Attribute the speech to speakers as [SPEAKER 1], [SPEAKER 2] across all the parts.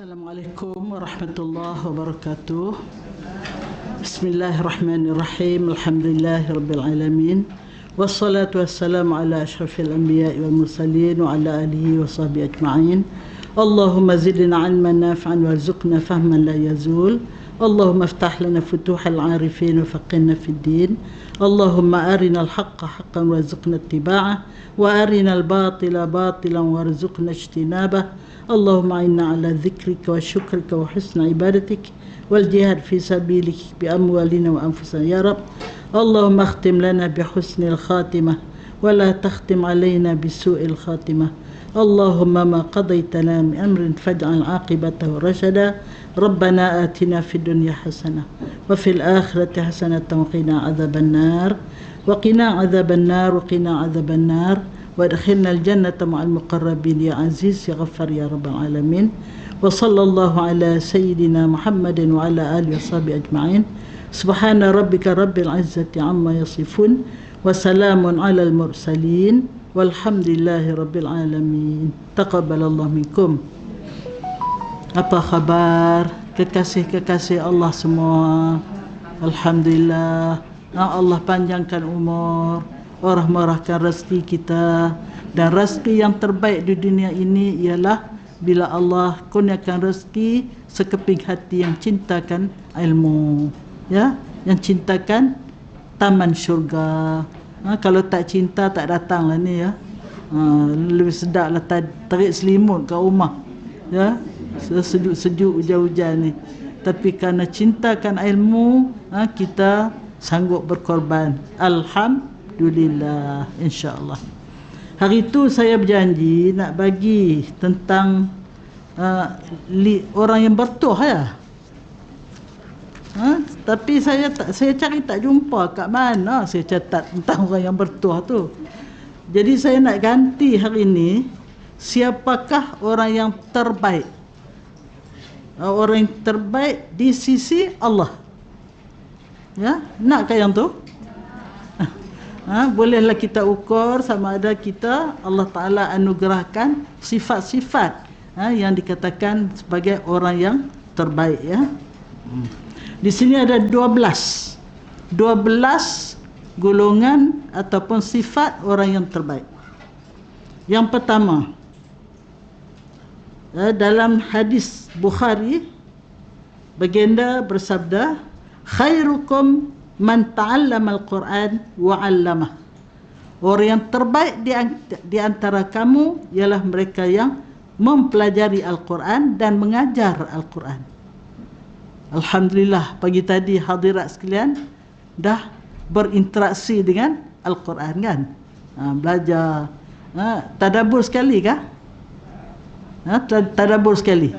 [SPEAKER 1] Assalamualaikum warahmatullahi wabarakatuh. Bismillahirrahmanirrahim. Alhamdulillahirabbil alamin. Wassalatu wassalamu ala asyrafil anbiya'i wal mursalin wa ala alihi wa sahbihi ajma'in. Allahumma zidna 'ilman nafi'an warzuqna fahman la yazul. Allahumma iftah lana futuhal 'arifin wa faqihna fid din. Allahumma arina al-haqqa haqqan warzuqna ittiba'ah wa arina al-batila batilan warzuqna ijtinabah. اللهم إنا على ذكرك وشكرك وحسن عبادتك والجهاد في سبيلك بأموالنا وأنفسنا يا رب. اللهم اختم لنا بحسن الخاتمة ولا تختم علينا بسوء الخاتمة. اللهم ما قضيتنا من أمر فاجعل عاقبته رشدا. ربنا آتنا في الدنيا حسنة وفي الآخرة حسنة وقنا عذاب النار وقنا عذاب النار وقنا عذاب النار وادخلنا الجنة مع المقربين يا عزيز يا غفار يا رب العالمين. وصلى الله على سيدنا محمد وعلى آله وصحبه أجمعين. سبحان ربك رب العزة عما يصفون وسلام على المرسلين والحمد لله رب العالمين. تقبل الله منكم. Apa khabar kekasih-kekasih Allah semua? Alhamdulillah. Allah panjangkan umur, Allah murahkan rezeki kita, dan rezeki yang terbaik di dunia ini ialah bila Allah kurniakan rezeki sekeping hati yang cintakan ilmu, ya, yang cintakan taman syurga. Kalau tak cinta tak datanglah ni, ya. Lebih sedaplah tarik selimut kat rumah, ya, sejuk-sejuk hujan-hujan ni. Tapi kerana cintakan ilmu, kita sanggup berkorban. Alhamdulillah, insya-Allah. Hari itu saya berjanji nak bagi tentang orang yang bertuah, ya. Tapi saya cari tak jumpa kat mana saya catat tentang orang yang bertuah tu. Jadi saya nak ganti hari ini, siapakah orang yang terbaik? Orang yang terbaik di sisi Allah. Ya, nakkah yang tu? Bolehlah kita ukur sama ada kita Allah Ta'ala anugerahkan sifat-sifat yang dikatakan sebagai orang yang terbaik, ya. Di sini ada 12 golongan ataupun sifat orang yang terbaik. Yang pertama, dalam hadis Bukhari, baginda bersabda, khairukum man ta'allama al-Quran wa 'allamah. Orang yang terbaik di antara kamu ialah mereka yang mempelajari Al-Quran dan mengajar Al-Quran. Alhamdulillah, pagi tadi hadirat sekalian dah berinteraksi dengan Al-Quran, kan? Belajar. Tadabbur sekali kah? Tadabbur sekali.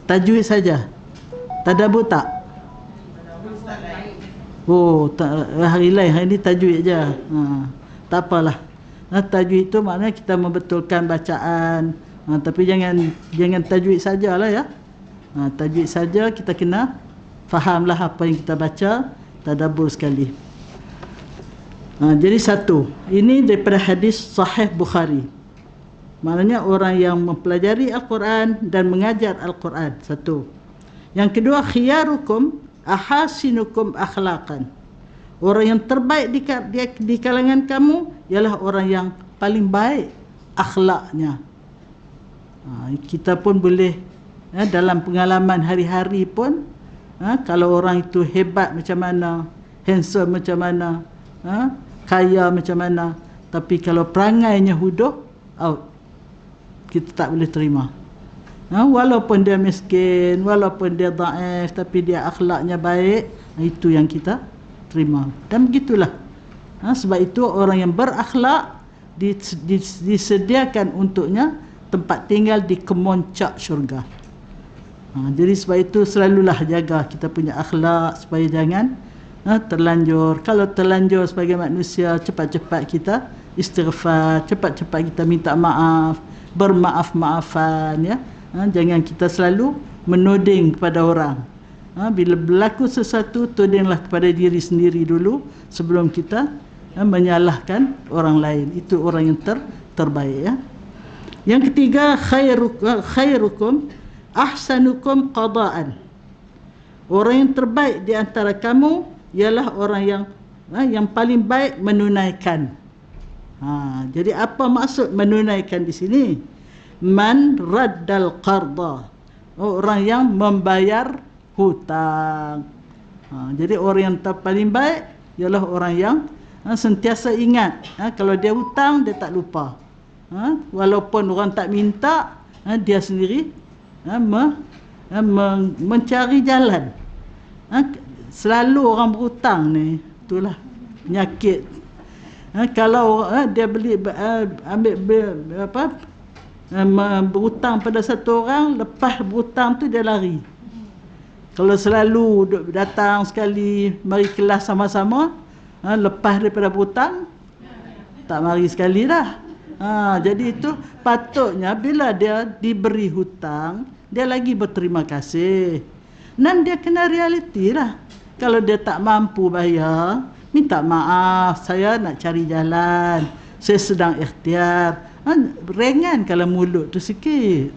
[SPEAKER 1] Tajwid saja. Tadabbur tak? Oh, hari lain, hari ni tajwid je. Tak apalah. Tajwid tu maknanya kita membetulkan bacaan. Tapi jangan tajwid sajalah, ya. Tajwid saja, kita kena fahamlah apa yang kita baca, tadabbur sekali. Jadi satu, ini daripada hadis Sahih Bukhari. Maknanya orang yang mempelajari Al-Quran dan mengajar Al-Quran. Satu. Yang kedua, khiyarukum ahasinukum akhlaqan. Orang yang terbaik di kalangan kamu ialah orang yang paling baik akhlaknya. Kita pun boleh, dalam pengalaman hari-hari pun, kalau orang itu hebat macam mana, handsome macam mana, kaya macam mana, tapi kalau perangainya hudoh, out. Kita tak boleh terima. Walaupun dia miskin, walaupun dia dhaif, tapi dia akhlaknya baik, itu yang kita terima. Dan begitulah. Sebab itu orang yang berakhlak disediakan untuknya tempat tinggal di kemuncak syurga. Jadi sebab itu selalulah jaga kita punya akhlak supaya jangan terlanjur. Kalau terlanjur sebagai manusia, cepat-cepat kita istighfar, cepat-cepat kita minta maaf, bermaaf-maafan, ya. Jangan kita selalu menuding kepada orang. Bila berlaku sesuatu, tudinglah kepada diri sendiri dulu sebelum kita menyalahkan orang lain. Itu orang yang terbaik, ya. Yang ketiga, khairukum ahsanukum qada'an. Orang yang terbaik di antara kamu ialah orang yang paling baik menunaikan. Jadi apa maksud menunaikan di sini? Man raddal qarda, orang yang membayar hutang. Jadi orang yang paling baik ialah orang yang sentiasa ingat. Kalau dia hutang, dia tak lupa. Walaupun orang tak minta, dia sendiri mencari jalan. Selalu orang berhutang ni, itulah penyakit. Kalau dia berhutang pada satu orang, lepas berhutang tu dia lari. Kalau selalu datang sekali, mari kelas sama-sama, lepas daripada berhutang, tak mari sekali dah. Jadi itu patutnya bila dia diberi hutang, dia lagi berterima kasih. Dan dia kena realiti lah. Kalau dia tak mampu bayar, minta maaf, saya nak cari jalan, saya sedang ikhtiar. Ringan kalau mulut tu sikit.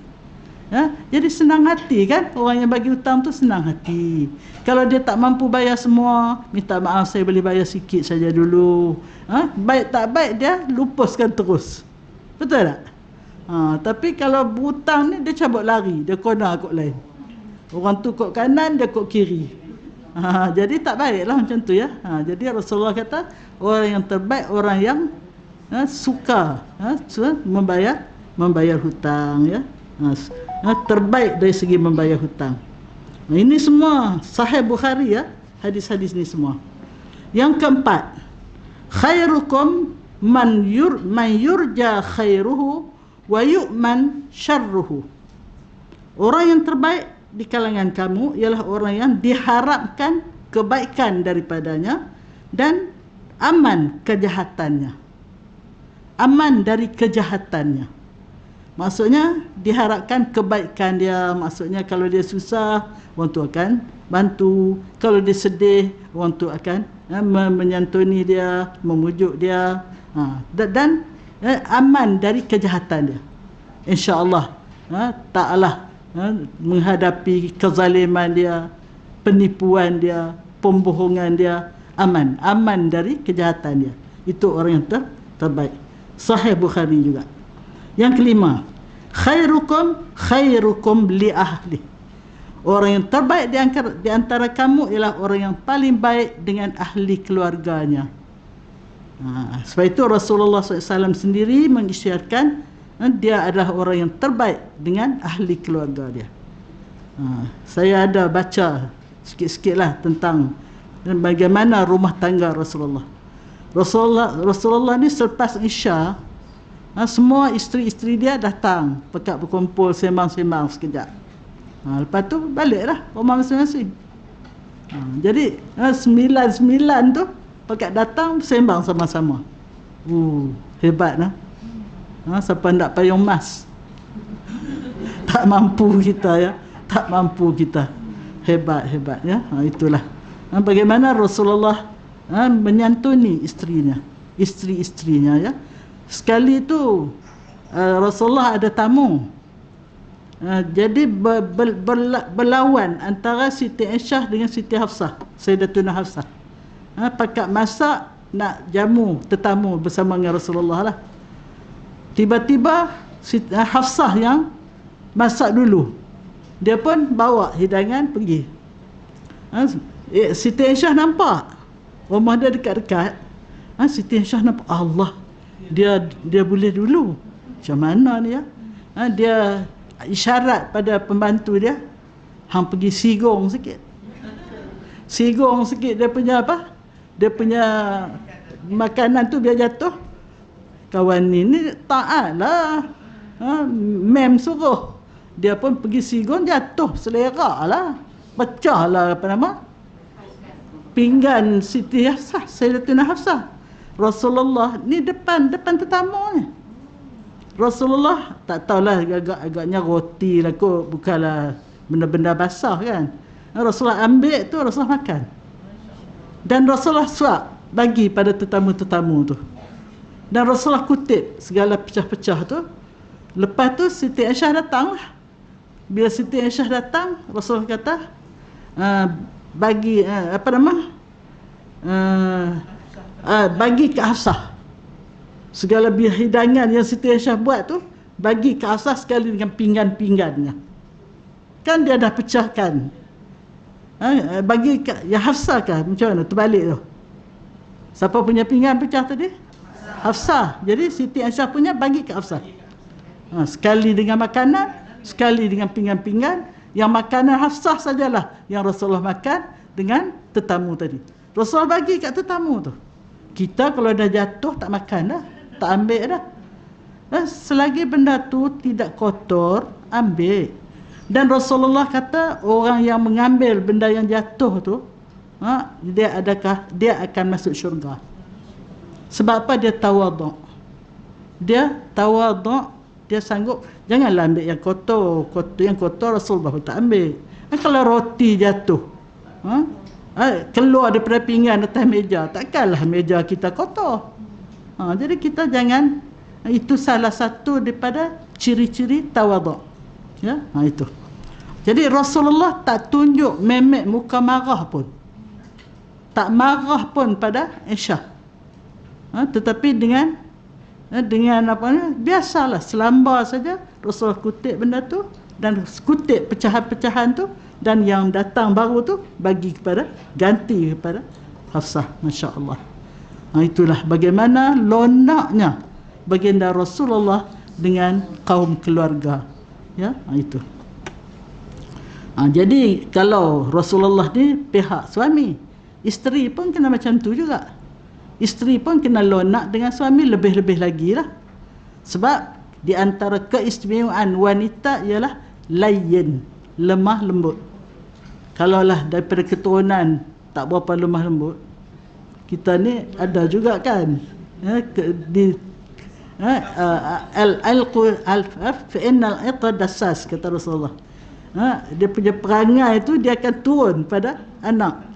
[SPEAKER 1] Jadi senang hati kan, orang yang bagi hutang tu senang hati. Kalau dia tak mampu bayar semua, minta maaf, saya boleh bayar sikit saja dulu. Baik tak baik dia lupuskan terus. Betul tak? Tapi kalau berhutang ni, dia cabut lari, dia kona kot lain. Orang tu kot kanan, dia kot kiri. Jadi tak baiklah macam tu ya. Jadi Rasulullah kata orang yang terbaik orang yang suka membayar hutang ya. Terbaik dari segi membayar hutang. Ini semua Sahih Bukhari ya, hadis-hadis ni semua. Yang keempat, khairukum man yurja khairuhu wa yu'man syarruhu. Orang yang terbaik di kalangan kamu ialah orang yang diharapkan kebaikan daripadanya dan aman kejahatannya. Aman dari kejahatannya. Maksudnya diharapkan kebaikan dia. Maksudnya kalau dia susah, orang tu akan bantu. Kalau dia sedih, orang tu akan menyantuni dia, memujuk dia. Dan aman dari kejahatan dia. InsyaAllah taklah menghadapi kezaliman dia, penipuan dia, pembohongan dia. Aman dari kejahatan dia. Itu orang yang terbaik. Sahih Bukhari juga. Yang kelima, khairukum li ahli. Orang yang terbaik di antara kamu ialah orang yang paling baik dengan ahli keluarganya. Sebab itu Rasulullah SAW sendiri mengisyaratkan dia adalah orang yang terbaik dengan ahli keluarga dia. Saya ada baca sikit-sikitlah tentang bagaimana rumah tangga Rasulullah. Rasulullah ni selepas Isya, semua isteri-isteri dia datang, pekat berkumpul, sembang-sembang sekejap. Lepas tu baliklah rumah masing-masing. Jadi 9 tu pekat datang sembang sama-sama. Hebat lah. Siapa nak payung emas? Tak mampu kita ya. Tak mampu kita. Hebat ya. Itulah. Bagaimana Rasulullah menyantuni isteri-isterinya ya. Sekali tu Rasulullah ada tamu. Jadi berlawan antara Siti Aisyah dengan Siti Hafsah, Sayyidatuna Hafsah. Pakat masak nak jamu tetamu bersama dengan Rasulullah lah. Tiba-tiba Hafsah yang masak dulu. Dia pun bawa hidangan pergi. Siti Aisyah nampak rumah dia dekat-dekat. Siti Aisyah nampak, Allah, dia boleh dulu. Macam mana ni ya? Dia isyarat pada pembantu dia, hang pergi sigong sikit. Sigong sikit dia punya apa? Dia punya makanan tu biar jatuh. Kawan ni taat lah. Mem suruh. Dia pun pergi sigong, jatuh selera lah. Pecah lah pinggan Siti Hafsah, Sayyidatuna Hafsah. Rasulullah ni depan tetamu ni. Rasulullah tak tahulah, agaknya roti lah kot, bukanlah benda-benda basah kan. Rasulullah ambil tu, Rasulullah makan. Dan Rasulullah suap bagi pada tetamu-tetamu tu. Dan Rasulullah kutip segala pecah-pecah tu. Lepas tu Siti Aisyah datang lah. Bila Siti Aisyah datang, Rasulullah kata, bagi apa nama? Bagi ke Hafsah. Segala hidangan yang Siti Aisyah buat tu, bagi ke Hafsah sekali dengan pinggan-pinggannya. Kan dia dah pecahkan. Bagi ke ya Hafsah kah? Macam mana? Terbalik tu. Siapa punya pinggan pecah tadi? Hafsah. Jadi Siti Aisyah punya bagi ke Hafsah. Sekali dengan makanan, sekali dengan pinggan-pinggan. Yang makanan Hafsah sajalah yang Rasulullah makan dengan tetamu tadi. Rasulullah bagi kat tetamu tu. Kita kalau dah jatuh tak makan dah, tak ambil dah. Selagi benda tu tidak kotor, ambil. Dan Rasulullah kata orang yang mengambil benda yang jatuh tu, dia akan masuk syurga. Sebab apa? Dia tawaduk. Dia tawaduk, dia sanggup. Janganlah ambil yang kotor. Yang kotor Rasulullah tak ambil. Kalau roti jatuh, keluar daripada pinggan atas meja, takkanlah meja kita kotor. Jadi kita jangan. Itu salah satu daripada ciri-ciri tawaduk. Ya, itu. Jadi Rasulullah tak tunjuk memek muka marah pun. Tak marah pun pada Aisyah. Tetapi dengan apa ni, biasalah selambar saja Rasulullah kutip benda tu dan kutip pecahan-pecahan tu, dan yang datang baru tu bagi kepada, ganti kepada Hafsah. Masya-Allah. Itulah bagaimana lonaknya baginda Rasulullah dengan kaum keluarga. Ya, itu. Jadi kalau Rasulullah ni pihak suami, isteri pun kena macam tu juga. Isteri pun kena lonak dengan suami lebih-lebih lagi lah. Sebab di antara keistimewaan wanita ialah layyin, lemah lembut. Kalaulah daripada keturunan tak berapa lemah lembut, kita ni ada juga kan, al-alqu fa innal ita dassas, kata Rasulullah. Dia punya perangai itu dia akan turun pada anak.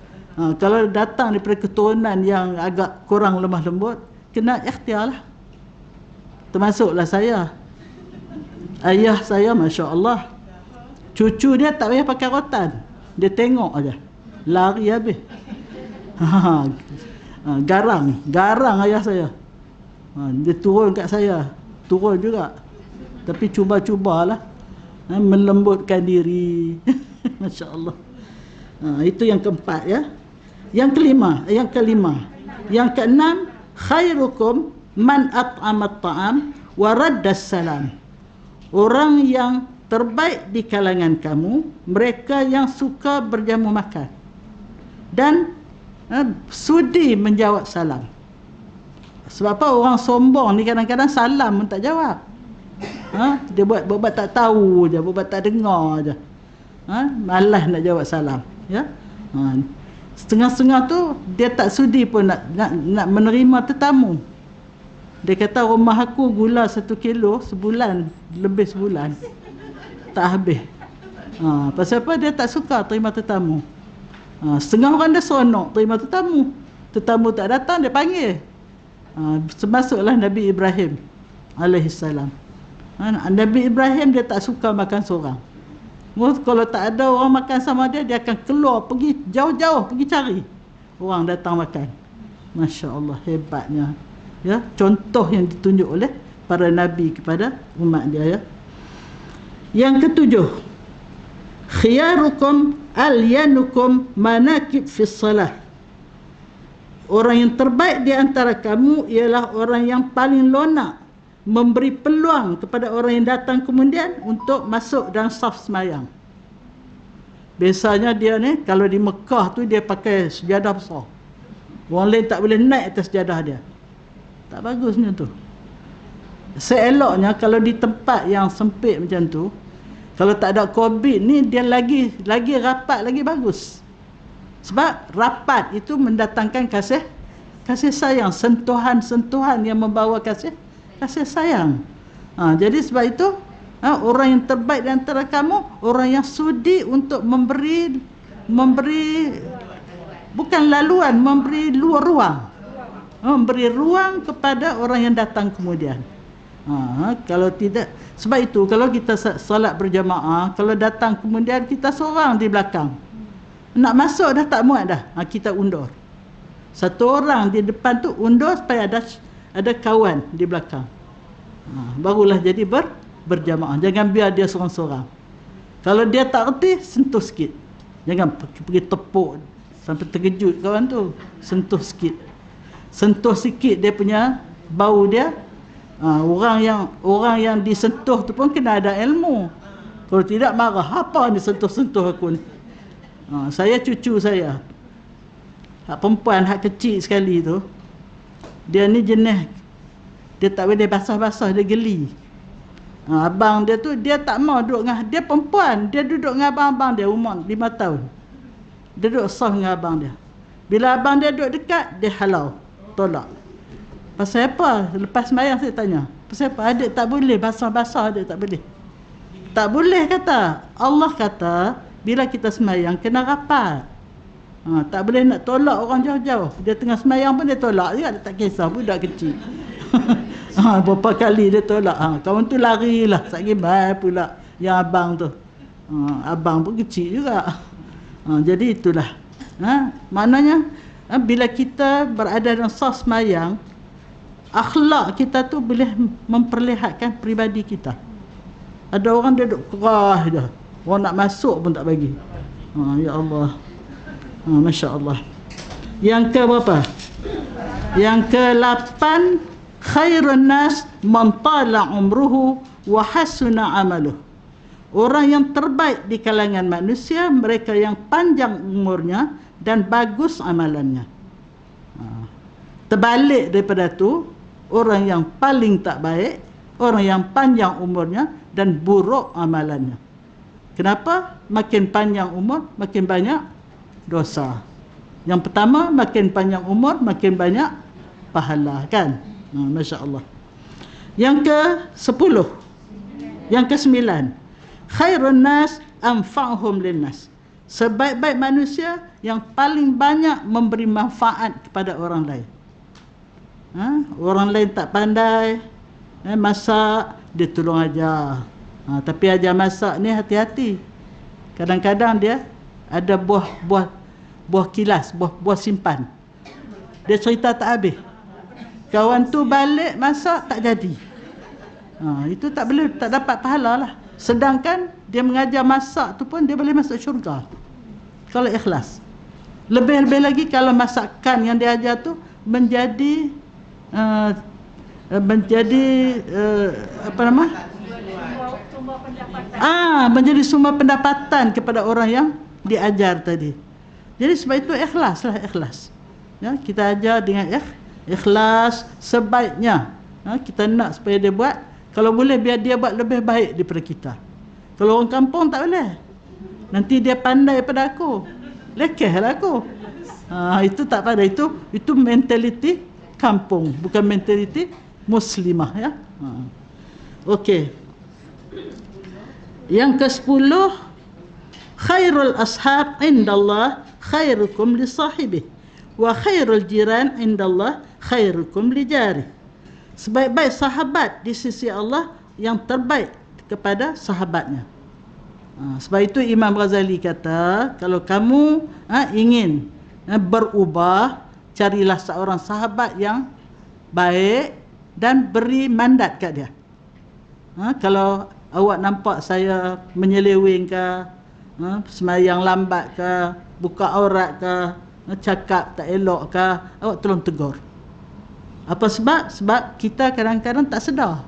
[SPEAKER 1] Kalau datang daripada keturunan yang agak kurang lemah lembut, kena ikhtiarlah. Termasuklah saya. Ayah saya, Masya Allah, cucu dia tak payah pakai rotan, dia tengok aja, lari habis. Garang ayah saya. Dia turun kat saya, turun juga. Tapi cuba-cubalah melembutkan diri. Masya Allah. Itu yang keempat ya. Yang kelima. Yang keenam, khairukum man at'amat ta'am wa raddas salam. Orang yang terbaik di kalangan kamu, mereka yang suka berjamu makan dan sudi menjawab salam. Sebab apa? Orang sombong ni kadang-kadang salam pun tak jawab. Dia buat tak tahu je, buat tak dengar je. Malas nak jawab salam. Ya. Setengah-setengah tu dia tak sudi pun nak menerima tetamu. Dia kata rumah aku gula 1 kilo lebih sebulan tak habis. Pasal apa? Dia tak suka terima tetamu. Setengah orang dia seronok terima tetamu. Tetamu tak datang dia panggil. Termasuklah Nabi Ibrahim alaihissalam. Nabi Ibrahim dia tak suka makan seorang. Kalau tak ada orang makan sama dia, dia akan keluar pergi jauh-jauh pergi cari orang datang makan. Masya Allah, hebatnya. Ya, contoh yang ditunjuk oleh para nabi kepada umat dia. Ya. Yang ketujuh, khiyarukum alyanukum manakib fis salah. Orang yang terbaik di antara kamu ialah orang yang paling lonak memberi peluang kepada orang yang datang kemudian untuk masuk dalam saf sembahyang. Biasanya dia ni kalau di Mekah tu dia pakai sejadah besar. Orang lain tak boleh naik atas sejadah dia. Tak bagusnya tu. Seeloknya kalau di tempat yang sempit macam tu, kalau tak ada COVID ni, dia lagi rapat, lagi bagus. Sebab rapat itu mendatangkan kasih sayang, sentuhan-sentuhan yang membawa kasih sayang. Jadi sebab itu orang yang terbaik di antara kamu, orang yang sudi untuk memberi bukan laluan, memberi ruang kepada orang yang datang kemudian. Kalau tidak, sebab itu kalau kita solat berjamaah, kalau datang kemudian kita seorang di belakang, nak masuk dah tak muat dah, kita undur. Satu orang di depan tu undur supaya ada kawan di belakang. Barulah jadi berjamaah. Jangan biar dia seorang-seorang. Kalau dia tak reti, sentuh sikit. Jangan pergi tepuk sampai terkejut kawan tu. Sentuh sikit. Sentuh sikit dia punya bau dia. Orang yang disentuh tu pun kena ada ilmu. Kalau tidak marah, apa ni sentuh-sentuh aku ni? Saya cucu saya, hak perempuan, hak kecil sekali tu, dia ni jenis, dia tak boleh basah-basah, dia geli. Abang dia tu, dia tak mau duduk dengan, dia perempuan, dia duduk dengan abang-abang dia, umur 5 tahun. Dia duduk sah dengan abang dia. Bila abang dia duduk dekat, dia halau, tolak. Pasal apa? Lepas sembahyang saya tanya, pasal apa? Adik tak boleh basah-basah, adik tak boleh. Tak boleh kata. Allah kata, bila kita sembahyang, kena rapat. Tak boleh nak tolak orang jauh-jauh. Dia tengah sembahyang pun dia tolak juga, dia tak kisah, budak kecil. Berapa kali dia tolak. Kawan tu larilah, sakit baik pula yang abang tu. Abang pun kecil juga. Jadi itulah. Maknanya, bila kita berada dalam saf sembahyang, akhlak kita tu boleh memperlihatkan pribadi kita. Ada orang dia duduk kerah je, orang nak masuk pun tak bagi. Ya Allah. Masya Allah. Yang ke berapa? Yang ke-8, khairun nas man tala umruhu wa hasuna amaluh. Orang yang terbaik di kalangan manusia, mereka yang panjang umurnya dan bagus amalannya. Terbalik daripada tu, orang yang paling tak baik, orang yang panjang umurnya dan buruk amalannya. Kenapa? Makin panjang umur, makin banyak dosa. Yang pertama, makin panjang umur, makin banyak pahala, kan? Masya Allah. Yang ke-10, yang ke-9, khairun nas anfa'hum linnas. Sebaik-baik manusia yang paling banyak memberi manfaat kepada orang lain. Orang lain tak pandai masak, dia tolong ajar. Tapi ajar masak ni hati-hati. Kadang-kadang dia ada buah kilas, buah simpan. Dia cerita tak habis. Kawan tu balik masak tak jadi. Itu tak boleh, tak dapat pahala lah. Sedangkan dia mengajar masak tu pun dia boleh masuk syurga kalau ikhlas. Lebih-lebih lagi kalau masakan yang dia ajar tu menjadi apa nama? Menjadi sumber pendapatan kepada orang yang diajar tadi. Jadi sebab itu ikhlaslah, ikhlas. Ya, kita ajar dengan ikhlas sebaiknya. Kita nak supaya dia buat, kalau boleh biar dia buat lebih baik daripada kita. Kalau orang kampung tak boleh. Nanti dia pandai pada aku, lekehlah aku. Itu tak pandai. Itu mentaliti kampung, bukan mentaliti muslimah, ya. Okey. Yang ke-10, khairul ashab indallah khairukum li sahibih wa khairul jiran indallah khairukum li jari. Sebaik-baik sahabat di sisi Allah yang terbaik kepada sahabatnya. Sebab itu Imam Ghazali kata, kalau kamu ingin berubah, carilah seorang sahabat yang baik dan beri mandat kat dia. Kalau awak nampak saya menyeleweng ke, semayang lambat ke, buka aurat ke, cakap tak elok ke, awak tolong tegur. Apa sebab? Sebab kita kadang-kadang tak sedar.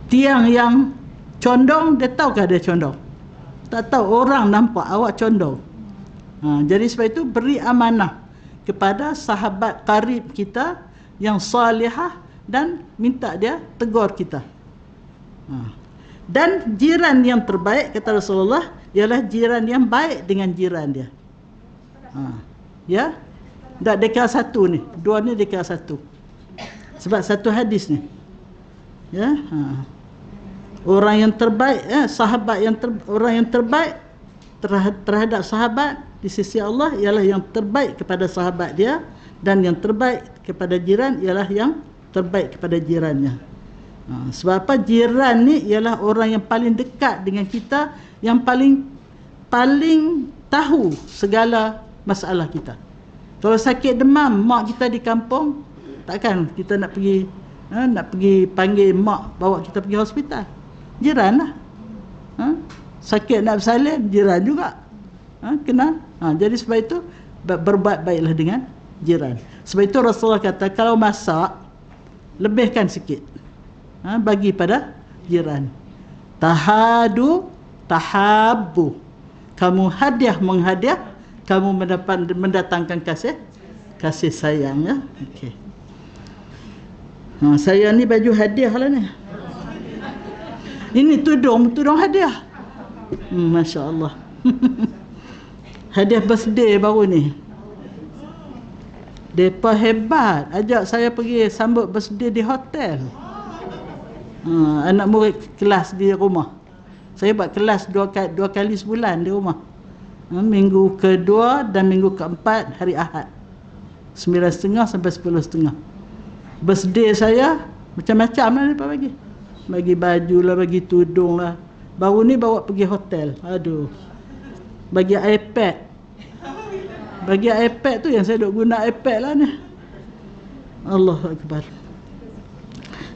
[SPEAKER 1] Tiang yang condong, dia tahukah dia condong? Tak tahu, orang nampak awak condong. Jadi sebab itu beri amanah kepada sahabat karib kita yang salihah dan minta dia tegur kita. Dan jiran yang terbaik, kata Rasulullah, ialah jiran yang baik dengan jiran dia. Ya, tak dekal satu ni, dua ni dekal satu. Sebab satu hadis ni. Ya, orang yang terbaik, sahabat yang orang yang terbaik terhadap sahabat di sisi Allah ialah yang terbaik kepada sahabat dia, dan yang terbaik kepada jiran ialah yang terbaik kepada jirannya. Sebab apa? Jiran ni ialah orang yang paling dekat dengan kita, yang paling tahu segala masalah kita. Kalau sakit demam mak kita di kampung, takkan kita nak pergi panggil mak bawa kita pergi hospital. Jiran lah. Sakit nak bersalin, jiran juga. Kenal. Jadi sebab itu berbuat baiklah dengan jiran. Sebab itu Rasulullah kata, kalau masak lebihkan sikit, bagi pada jiran. Tahadu tahabbu. Kamu menghadiah, kamu mendatangkan kasih sayang, ya. Okey. Saya ni baju hadiah lah ni. Ini tudung hadiah. Masya Allah. Hadiah birthday baru ni. Depa hebat, ajak saya pergi sambut birthday di hotel. Anak murid kelas di rumah. Saya buat kelas dua kali sebulan di rumah. Minggu kedua dan minggu keempat hari Ahad, 9.30 sampai 10.30. Birthday saya macam-macam lah mereka bagi baju lah, bagi tudung lah. Baru ni bawa pergi hotel. Aduh, bagi iPad tu yang saya duk guna iPad lah ni. Allahu Akbar.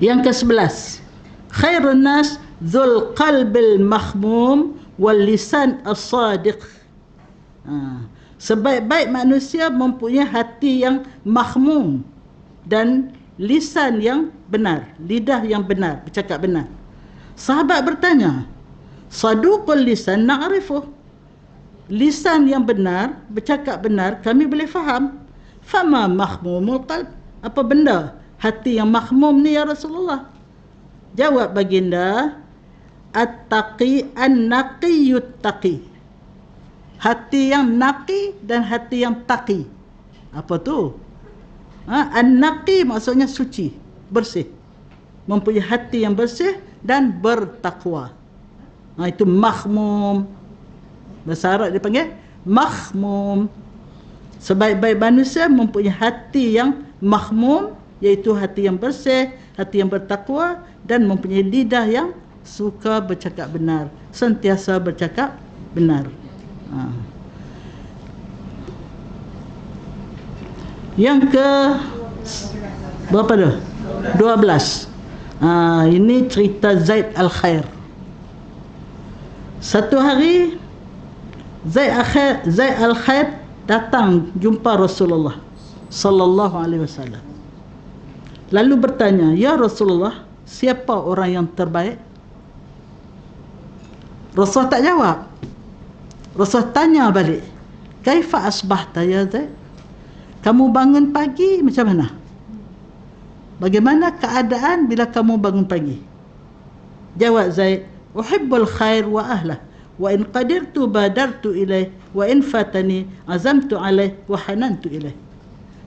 [SPEAKER 1] Yang ke-11, khairun nas dzul qalbil mahmum wal lisan as-sadiq. Sebaik-baik manusia mempunyai hati yang mahmum dan lisan yang benar, lidah yang benar, bercakap benar. Sahabat bertanya, saduqul lisan na'rifuh. Lisan yang benar, bercakap benar, kami boleh faham. Fama mahmumul qalb. Apa benda hati yang mahmum ni ya Rasulullah? Jawab baginda, at-taqi an-naqiyut taqi. Hati yang naqi dan hati yang taqi. Apa tu? An-naqi maksudnya suci, bersih. Mempunyai hati yang bersih dan bertakwa. Itu mahmum. Bahasa Arab dia panggil mahmum. Sebaik-baik manusia mempunyai hati yang mahmum, iaitu hati yang bersih, hati yang bertakwa, dan mempunyai lidah yang suka bercakap benar, sentiasa bercakap benar. Yang ke berapa dah? 12. Ini cerita Zaid Al-Khair. Satu hari Zaid Al-Khair datang jumpa Rasulullah sallallahu alaihi wasallam. Lalu bertanya, "Ya Rasulullah, siapa orang yang terbaik?" Rasul tak jawab. Rasul tanya balik, "Kaifa asbahta ya Zaid?" Kamu bangun pagi macam mana? Bagaimana keadaan bila kamu bangun pagi? Jawab Zaid, "Uhibbul khair wa ahlah. Wa in qadirtu badartu ilaih, wa in fatani azamtu alaih wa hanantu ilaih."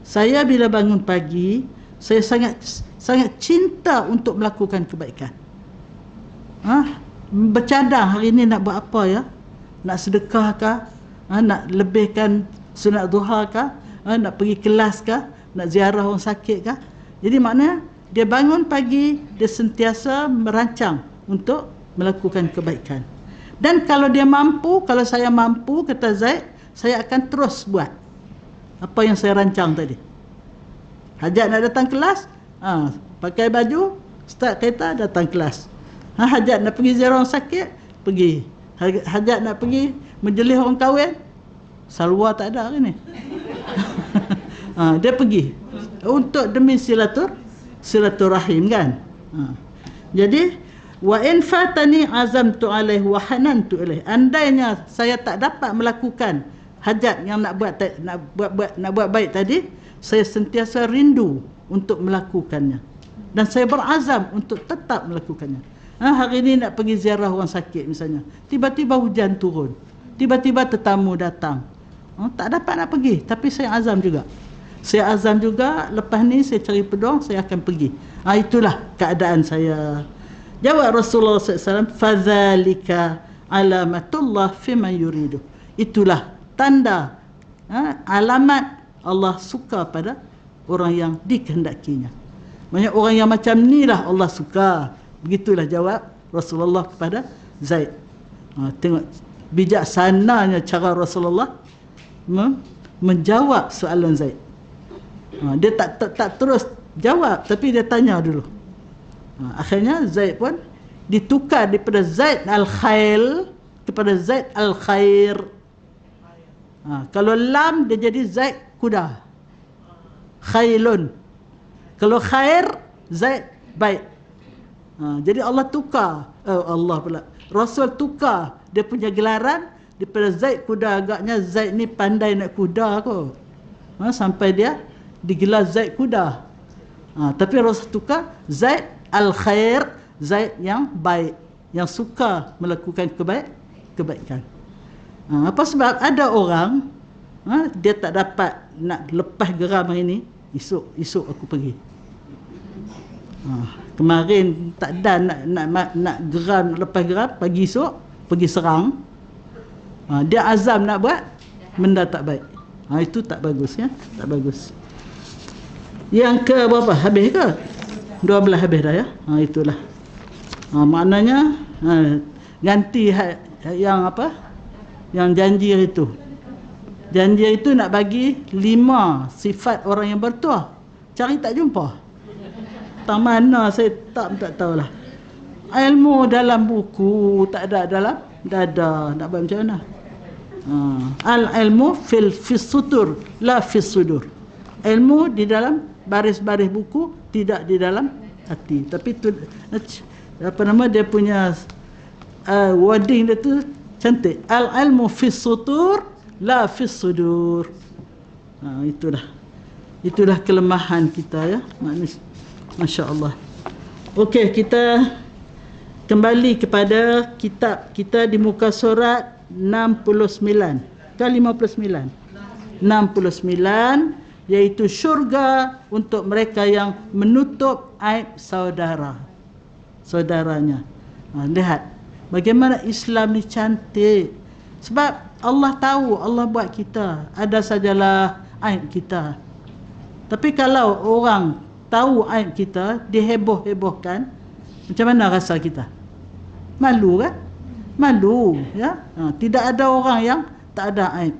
[SPEAKER 1] Saya bila bangun pagi, saya sangat cinta untuk melakukan kebaikan. Bercadang hari ni nak buat apa ya? Nak sedekah kah? Nak lebihkan sunat duha kah? Nak pergi kelas kah? Nak ziarah orang sakit kah? Jadi maknanya dia bangun pagi, dia sentiasa merancang untuk melakukan kebaikan. Dan kalau dia mampu, kalau saya mampu, kata Zaid, saya akan terus buat apa yang saya rancang tadi. Hajat nak datang kelas, pakai baju, start kereta, datang kelas. Hajat nak pergi ziarah orang sakit, pergi. Hajat nak pergi menjelih orang kahwin, salwa tak ada hari ni. Dia pergi untuk demi silaturahim kan. Jadi wa in fatani azamtu alaih wa hanantu ilaih. Andainya saya tak dapat melakukan hajat yang nak buat baik tadi, saya sentiasa rindu untuk melakukannya dan saya berazam untuk tetap melakukannya. Hari ini nak pergi ziarah orang sakit misalnya, tiba-tiba hujan turun, tiba-tiba tetamu datang, tak dapat nak pergi, tapi saya azam juga. Saya azam juga, lepas ni saya cari peluang, saya akan pergi. Itulah keadaan saya. Jawab Rasulullah SAW, "Fadzalika alamatullah fiman yuridu." Itulah tanda, alamat Allah suka pada orang yang dikehendakinya. Banyak orang yang macam ni lah Allah suka. Begitulah jawab Rasulullah kepada Zaid. Tengok bijaksananya cara Rasulullah menjawab soalan Zaid. Dia tak terus jawab, tapi dia tanya dulu. Akhirnya Zaid pun ditukar daripada Zaid al-Khail kepada Zaid al-Khair. Kalau lam dia jadi Zaid kuda, khailun. Kalau khair, Zaid baik. Jadi Allah tukar, Allah pula, Rasul tukar dia punya gelaran daripada Zaid kuda. Agaknya Zaid ni pandai nak kuda kot, sampai dia digelar Zaid kuda. Tapi Rasul tukar Zaid al-Khair, Zaid yang baik, yang suka melakukan kebaikan. Apa sebab ada orang dia tak dapat nak lepas geram hari ni, esok aku pergi. Kemarin tak ada nak geram, lepas geram, pagi esok pergi serang. Dia azam nak buat benda tak baik. Itu tak bagus ya, tak bagus. Yang ke berapa? Habis ke? 12 habis dah ya. Itulah. Maknanya ganti yang apa? Yang janji itu. Janji itu nak bagi 5 sifat orang yang bertuah. Cari tak jumpa. Tak mana saya tak tahulah. Ilmu dalam buku tak ada dalam dada. Nak buat macam mana? Al-ilmu fis sutur la fis sudur. Ilmu di dalam baris-baris buku, tidak di dalam hati. Tapi tu apa nama dia punya wording dia tu cantik. Al-ilmu fis sutur la fis sudur. Itulah kelemahan kita ya, manusia. Masya Allah. Okey, kita kembali kepada kitab kita di muka surat 69 ke 59. 69, iaitu syurga untuk mereka yang menutup aib saudaranya. Lihat bagaimana Islam ni cantik. Sebab Allah tahu, Allah buat kita, ada sajalah aib kita. Tapi kalau orang tahu aib kita, diheboh-hebohkan, macam mana rasa kita? Malu kan? Malu ya. Tidak ada orang yang tak ada aib.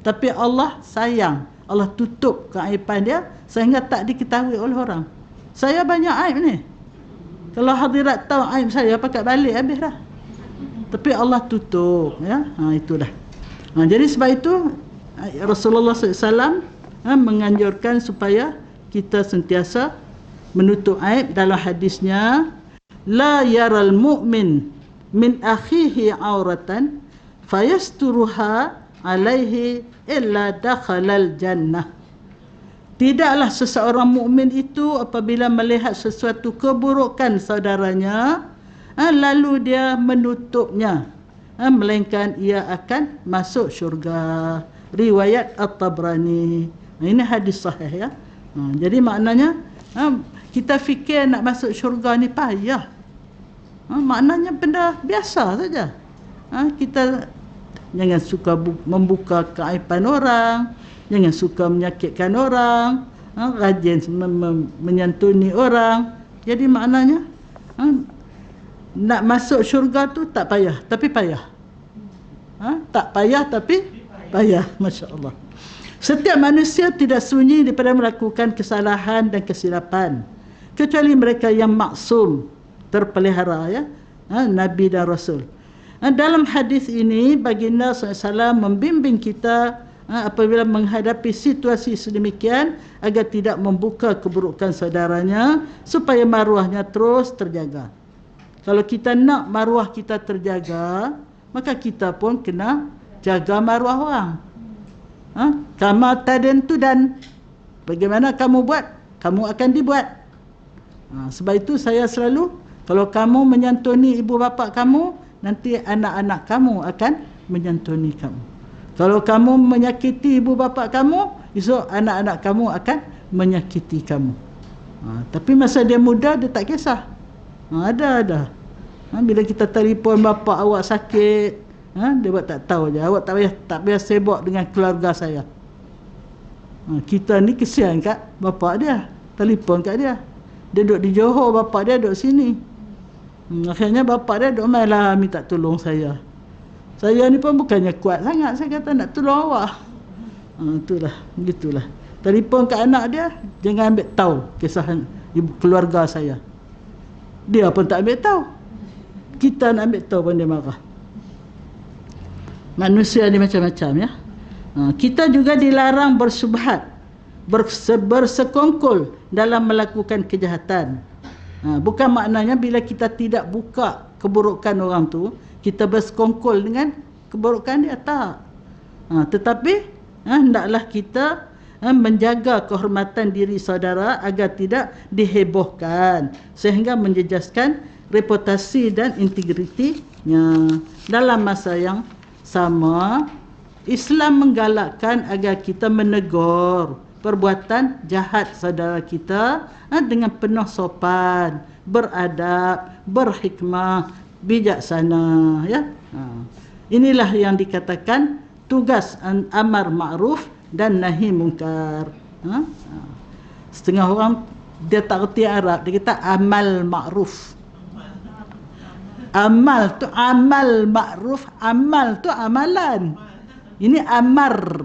[SPEAKER 1] Tapi Allah sayang, Allah tutup keaiban dia sehingga tak diketahui oleh orang. Saya banyak aib ni. Kalau hadirat tahu aib saya, pakat balik habis dah. Tapi Allah tutup ya. Itulah. Jadi sebab itu Rasulullah SAW menganjurkan supaya kita sentiasa menutup aib. Dalam hadisnya, la yaral mu'min min akhihi auratan fayasturuha alaihi illa dakhalal jannah. Tidaklah seseorang mukmin itu apabila melihat sesuatu keburukan saudaranya, lalu dia menutupnya, melainkan ia akan masuk syurga. Riwayat At-Tabrani. Ini hadis sahih ya. Jadi maknanya kita fikir nak masuk syurga ni payah. Maknanya benda biasa saja. Kita jangan suka membuka keaiban orang, jangan suka menyakitkan orang, rajin menyantuni orang. Jadi maknanya nak masuk syurga tu tak payah, tapi payah. Tak payah tapi payah. Masya Allah. Setiap manusia tidak sunyi daripada melakukan kesalahan dan kesilapan, kecuali mereka yang maksum, terpelihara ya, Nabi dan Rasul. Dalam hadis ini baginda SAW membimbing kita apabila menghadapi situasi sedemikian agar tidak membuka keburukan saudaranya, supaya maruahnya terus terjaga. Kalau kita nak maruah kita terjaga, maka kita pun kena jaga maruah orang. Kama tadentu, dan bagaimana kamu buat, kamu akan dibuat. Sebab itu saya selalu, kalau kamu menyantuni ibu bapa kamu, nanti anak-anak kamu akan menyantuni kamu. Kalau kamu menyakiti ibu bapa kamu, esok anak-anak kamu akan menyakiti kamu. Tapi masa dia muda, dia tak kisah. Ada. Bila kita telefon bapa awak sakit, dia buat tak tahu je. Awak tak payah sibuk dengan keluarga saya. Kita ni kesian kat bapa dia, telefon kat dia. Dia duduk di Johor, bapak dia duduk sini. Akhirnya bapak dia duduk malah minta tolong saya. Saya ni pun bukannya kuat sangat, saya kata nak tolong awak. Itulah, begitulah. Telefon ke anak dia, jangan ambil tahu kisah ibu keluarga saya. Dia pun tak ambil tahu. Kita nak ambil tahu pun dia marah. Manusia ni macam-macam ya. Kita juga dilarang bersubhat, bersekongkol dalam melakukan kejahatan. Bukan maknanya bila kita tidak buka keburukan orang tu, kita bersekongkol dengan keburukan dia, tak. Tetapi hendaklah kita menjaga kehormatan diri saudara agar tidak dihebohkan sehingga menjejaskan reputasi dan integritinya. Dalam masa yang sama, Islam menggalakkan agar kita menegur perbuatan jahat saudara kita dengan penuh sopan, beradab, berhikmah, bijaksana ya. Inilah yang dikatakan tugas amar ma'ruf dan nahi mungkar. Setengah orang dia tak reti Arab, dia kata amal ma'ruf. Amal tu amal ma'ruf, amal tu amalan. Ini amar.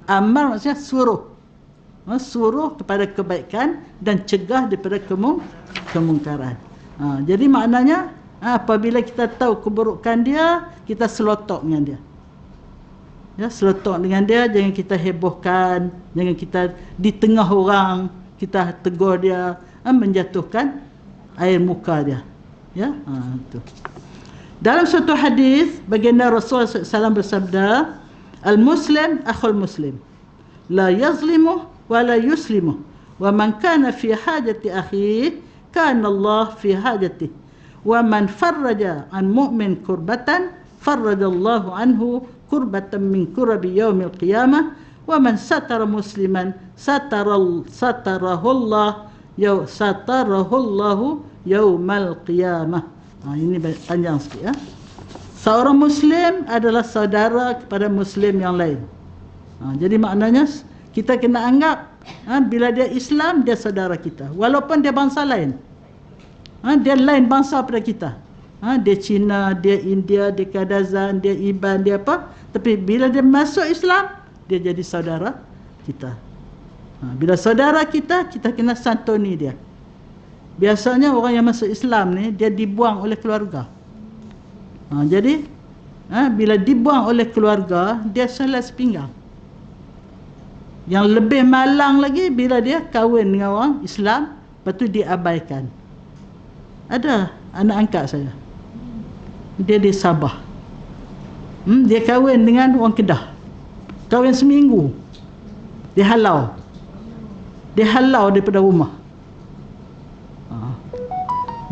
[SPEAKER 1] Amar maksudnya suruh. Suruh kepada kebaikan dan cegah daripada kemungkaran. Jadi maknanya apabila kita tahu keburukan dia, kita selotok dengan dia. Ya, selotok dengan dia, jangan kita hebohkan, jangan kita di tengah orang kita tegur dia, menjatuhkan air muka dia. Ya, itu. Dalam suatu hadis baginda Rasulullah SAW bersabda, al-muslim akhul muslim, la yazlimu wa la yuslimu, wa man kana fi hajati akhihi kana Allah fi hajatihi, wa man farraja an mu'min kurbatan farrajallahu anhu kurbatan min kurabi yaumil qiyamah, wa man satara musliman satarahullahu yaumal qiyamah. Ini panjang sikit ya. Seorang muslim adalah saudara kepada muslim yang lain. Jadi maknanya kita kena anggap bila dia Islam, dia saudara kita, walaupun dia bangsa lain. Dia lain bangsa pada kita. Dia Cina, dia India, dia Kadazan, dia Iban, dia apa, tapi bila dia masuk Islam, dia jadi saudara kita. Bila saudara kita, kita kena santuni dia. Biasanya orang yang masuk Islam ni, dia dibuang oleh keluarga. Jadi bila dibuang oleh keluarga, dia salah sepinggang. Yang lebih malang lagi, bila dia kahwin dengan orang Islam, lepas tu diabaikan. Ada anak angkat saya, dia di Sabah, dia kahwin dengan orang Kedah, kahwin seminggu, dihalau daripada rumah.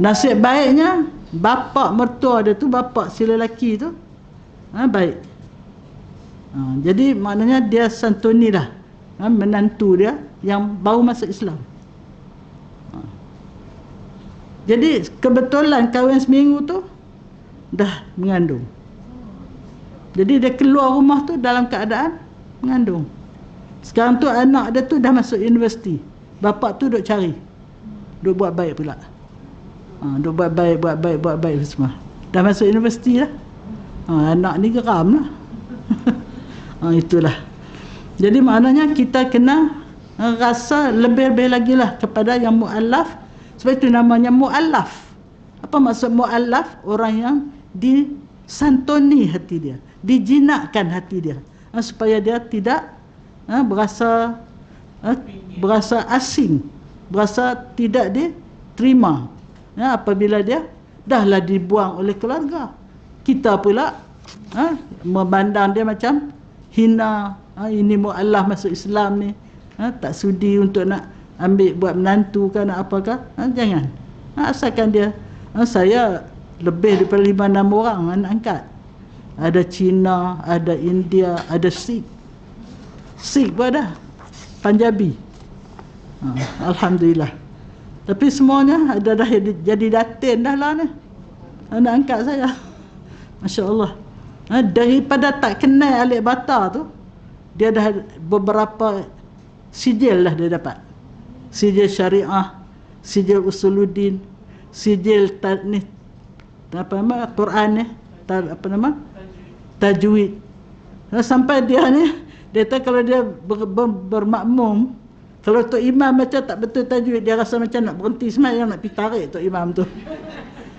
[SPEAKER 1] Nasib baiknya bapa mertua dia tu, bapa si lelaki tu baik. Jadi maknanya dia santunilah menantu dia yang baru masuk Islam. Jadi kebetulan kahwin seminggu tu dah mengandung. Jadi dia keluar rumah tu dalam keadaan mengandung. Sekarang tu anak dia tu dah masuk universiti. Bapa tu duk cari, duk buat baik pula. Duk buat baik semua. Dah masuk universiti lah. Anak ni geram lah. Itulah. Jadi maknanya kita kena rasa lebih-lebih lagi lah kepada yang mu'allaf. Sebab itu namanya mu'allaf. Apa maksud mu'allaf? Orang yang disantuni hati dia, dijinakkan hati dia, supaya dia tidak berasa asing, berasa tidak diterima apabila dia dahlah dibuang oleh keluarga. Kita pula memandang dia macam hina. Ini mu'allaf masuk Islam ni, tak sudi untuk nak ambil buat menantu ke nak apakah. Jangan. Asalkan dia, saya lebih daripada 5-6 orang anak angkat. Ada Cina, ada India, ada Sikh pun ada, Punjabi. Alhamdulillah. Tapi semuanya ada dah jadi datin dah lah ni, anak angkat saya. Masya Allah. Daripada tak kenal Alik Bata tu, dia dah beberapa sijil lah dia dapat. Sijil syariah, sijil usuluddin, sijil ni apa nama Quran ni, apa nama tajwid. Sampai dia ni, dia tahu kalau dia bermakmum, kalau tok imam macam tak betul tajwid, dia rasa macam nak berhenti sembahyang, nak pergi tarik tok imam tu.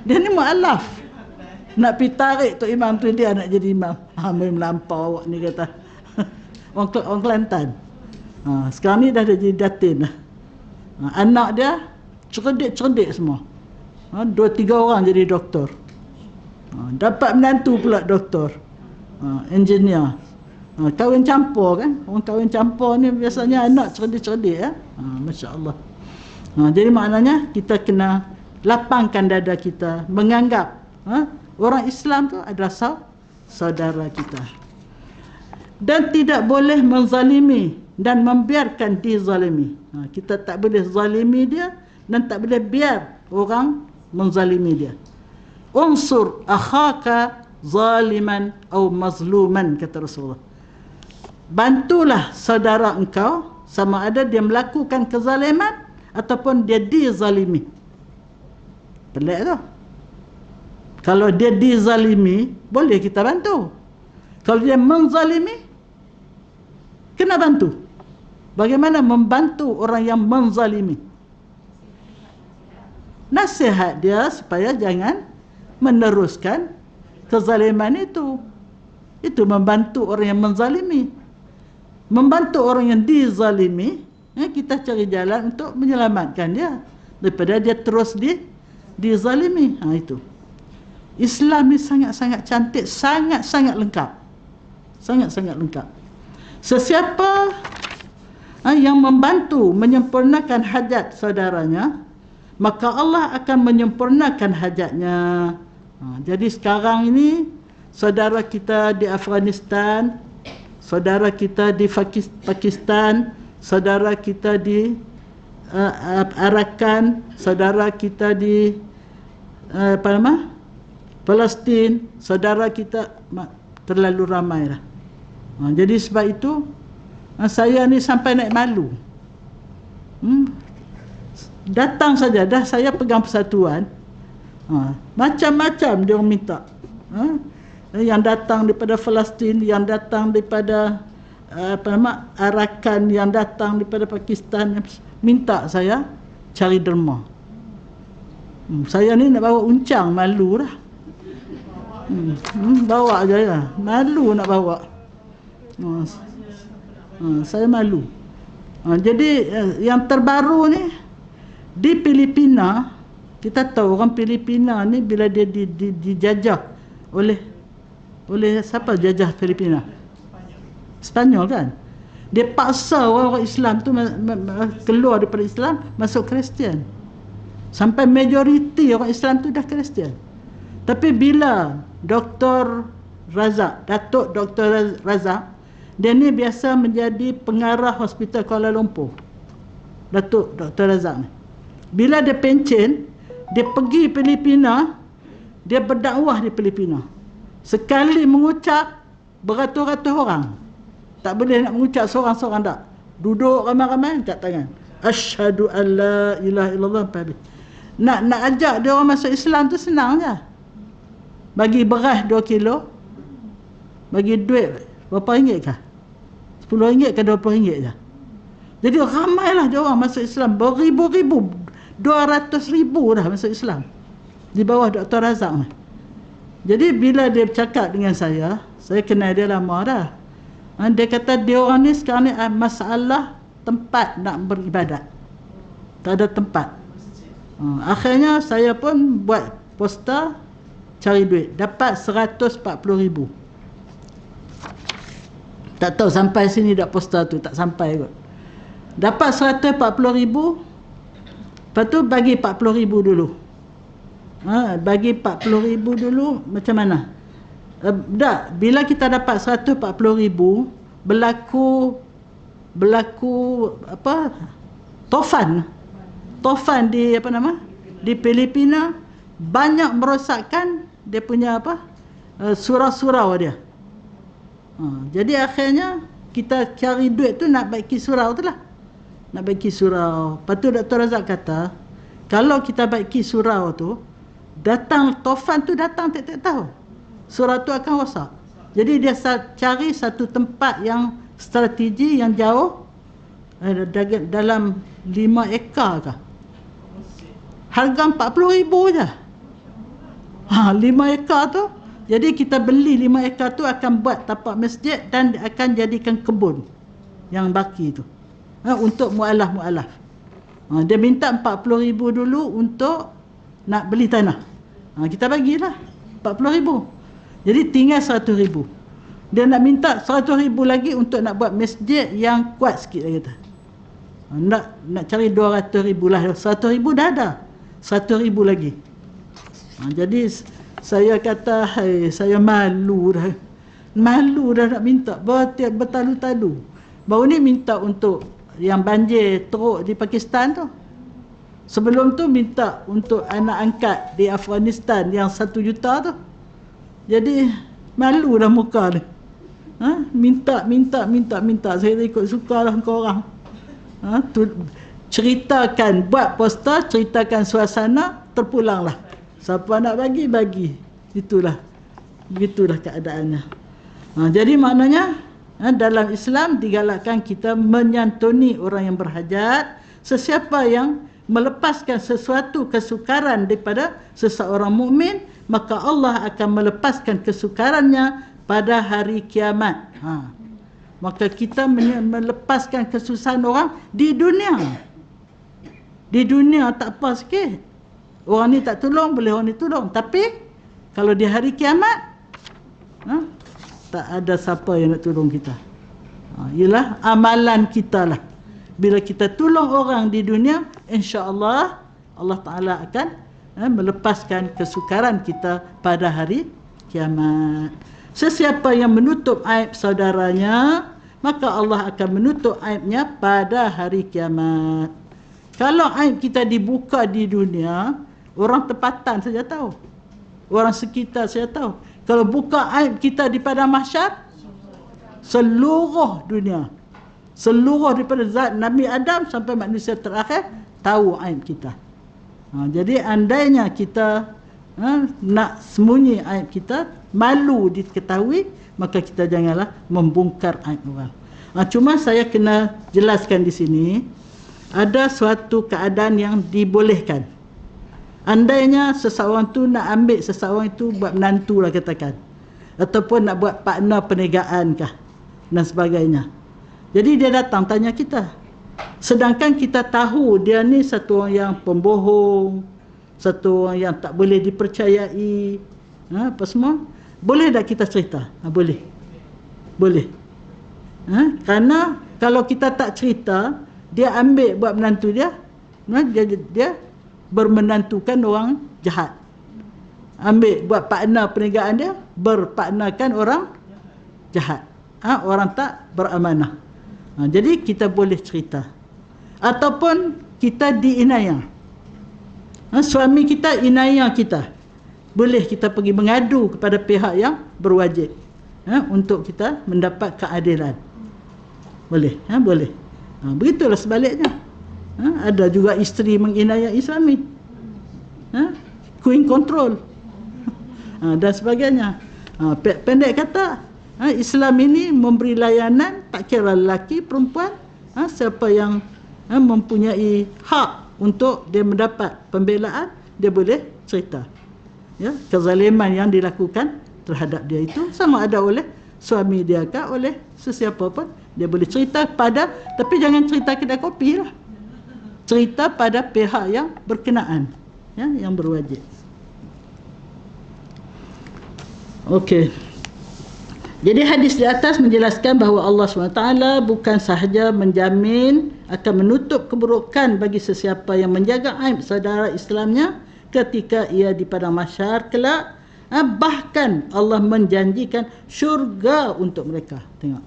[SPEAKER 1] Dia ni mualaf, nak pergi tarik tok imam tu, dia nak jadi imam. Melampau awak ni kata. Orang Kelantan. Sekarang ni dah jadi datin dah. Anak dia cerdik semua. 2-3 orang jadi doktor. Dapat menantu pula doktor, engineer. Kahwin campur kan. Orang kahwin campur ni biasanya anak cerdik-cerdik ya. Masya Allah. Jadi maknanya kita kena lapangkan dada kita, menganggap orang Islam tu adalah saudara kita, dan tidak boleh menzalimi dan membiarkan dizalimi. Kita tak boleh zalimi dia dan tak boleh biar orang menzalimi dia. Unsur akhaka zaliman atau mazluman, kata Rasulullah. Bantulah saudara engkau sama ada dia melakukan kezaliman ataupun dia dizalimi. Pelik tu. Kalau dia dizalimi, boleh kita bantu. Kalau dia menzalimi, kena bantu. Bagaimana membantu orang yang menzalimi? Nasihat dia supaya jangan meneruskan kezaliman itu. Itu membantu orang yang menzalimi. Membantu orang yang dizalimi, kita cari jalan untuk menyelamatkan dia daripada dia terus dizalimi. Itu. Islam ni sangat-sangat cantik, sangat-sangat lengkap. Sangat-sangat lengkap. Sesiapa yang membantu menyempurnakan hajat saudaranya, maka Allah akan menyempurnakan hajatnya. Jadi sekarang ini saudara kita di Afghanistan, saudara kita di Pakistan, saudara kita di Arakan, saudara kita di Palestin, saudara kita terlalu ramai lah. Jadi sebab itu saya ni sampai naik malu. Datang saja dah saya pegang persatuan, macam-macam dia orang minta. Yang datang daripada Palestin, yang datang daripada Arakan, yang datang daripada Pakistan, minta saya cari derma. Saya ni nak bawa uncang, malu dah. Bawa aja ya, malu nak bawa. Saya malu. Jadi yang terbaru ni di Filipina, kita tahu orang Filipina ni bila dia dijajah oleh siapa jajah Filipina? Spanyol kan? Dia paksa orang Islam tu keluar daripada Islam masuk Kristian. Sampai majoriti orang Islam tu dah Kristian. Tapi bila Dr. Razak, Datuk Dr. Razak, dia ni biasa menjadi pengarah Hospital Kuala Lumpur. Datuk Dr. Razak ni. Bila dia pencen, dia pergi Filipina, dia berdakwah di Filipina. Sekali mengucap beratus-ratus orang. Tak boleh nak mengucap seorang-seorang tak. Duduk ramai-ramai angkat tangan. Asyhadu an la ilaha illallah. Nak ajak dia orang masuk Islam tu senang je. Bagi beras 2 kilo, bagi duit berapa ringgit kah? 10 ringgit ke 20 ringgit je. Jadi ramailah dia orang masuk Islam, beribu-ribu, 200,000 dah masuk Islam di bawah Dr. Razak ni. Jadi bila dia bercakap dengan saya kenal dia lama dah. Dia kata dia orang ni sekarang ni masalah tempat nak beribadat. Tak ada tempat. Akhirnya saya pun buat poster cari duit, dapat 140,000. Tak tahu sampai sini dah poster tu, tak sampai kot. Dapat 140,000. Lepas tu bagi 40,000 dulu. Bagi 40,000 dulu macam mana? Bila kita dapat 140,000, berlaku apa? Tofan di di Filipina, banyak merosakkan dia punya surau-surau dia. Jadi akhirnya kita cari duit tu nak baiki surau tu lah. Nak baiki surau. Lepas tu Dr. Razak kata, Kalau kita baiki surau tu, datang tofan tu datang tak tahu. Surau tu akan rosak. Jadi dia cari satu tempat yang strategi yang jauh, dalam 5 ekar kah. Harga 40,000 je. 5 ekar tu. Jadi kita beli 5 ekar tu, akan buat tapak masjid dan akan jadikan kebun yang baki tu. Untuk mu'alaf. Dia minta 40,000 dulu untuk nak beli tanah. Kita bagilah 40,000. Jadi tinggal 100,000. Dia nak minta 100,000 lagi untuk nak buat masjid yang kuat sikit lagi kata. Nak cari 200,000 lah. 100,000 dah ada. 100,000 lagi. Jadi saya kata, saya malu dah. Malu dah nak minta. Bertalu-talu. Baru ni minta untuk yang banjir teruk di Pakistan tu. Sebelum tu minta untuk anak angkat di Afghanistan yang 1 juta tu. Jadi malu dah muka ni. Minta. Saya ikut sukalah korang. Ceritakan, buat poster, ceritakan suasana, terpulanglah. Siapa nak bagi. Begitulah keadaannya. Jadi maknanya, dalam Islam digalakkan kita menyantuni orang yang berhajat. Sesiapa yang melepaskan sesuatu kesukaran daripada seseorang mukmin, maka Allah akan melepaskan kesukarannya pada hari kiamat. Maka kita melepaskan kesusahan orang di dunia. Di dunia tak apa sikit. Orang ni tak tolong, boleh orang ni tolong. Tapi kalau di hari kiamat, tak ada siapa yang nak tolong kita. Ialah amalan kita lah. Bila kita tolong orang di dunia, insya-Allah Allah Ta'ala akan melepaskan kesukaran kita pada hari kiamat. Sesiapa yang menutup aib saudaranya, maka Allah akan menutup aibnya pada hari kiamat. Kalau aib kita dibuka di dunia, orang tempatan saja tahu. Orang sekitar saja tahu. Kalau buka aib kita di padang mahsyar, seluruh dunia, seluruh daripada zat Nabi Adam sampai manusia terakhir tahu aib kita. Jadi andainya kita nak sembunyi aib kita, malu diketahui, maka kita janganlah membongkar aib orang. Cuma saya kena jelaskan di sini, ada suatu keadaan yang dibolehkan. Andainya seseorang tu nak ambil seseorang itu buat menantu lah katakan, ataupun nak buat partner perniagaan kah dan sebagainya. Jadi dia datang tanya kita, sedangkan kita tahu dia ni satu orang yang pembohong, satu orang yang tak boleh dipercayai, apa semua. Boleh tak kita cerita? Boleh. Kerana kalau kita tak cerita, dia ambil buat menantu dia, dia bermenantukan orang jahat. Ambil buat partner perniagaan dia, berpartnerkan orang jahat. Orang tak beramanah. Jadi kita boleh cerita. Ataupun kita diinayah. Suami kita inayah kita. Boleh kita pergi mengadu kepada pihak yang berwajib, untuk kita mendapat keadilan. Boleh. Boleh. Begitulah sebaliknya. Ada juga isteri menginayai suami. Queen control. Dan sebagainya. Pendek kata, Islam ini memberi layanan, tak kira lelaki, perempuan, siapa yang mempunyai hak untuk dia mendapat pembelaan, dia boleh cerita. Kezaliman yang dilakukan terhadap dia itu, sama ada oleh suami dia ke oleh sesiapa pun, dia boleh cerita pada, tapi jangan cerita kedai kopi lah. Cerita pada pihak yang berkenaan, yang berwajib. Okey. Jadi hadis di atas menjelaskan bahawa Allah SWT bukan sahaja menjamin akan menutup keburukan bagi sesiapa yang menjaga aib saudara Islamnya ketika ia di padang mahsyar kelak, bahkan Allah menjanjikan syurga untuk mereka. Tengok.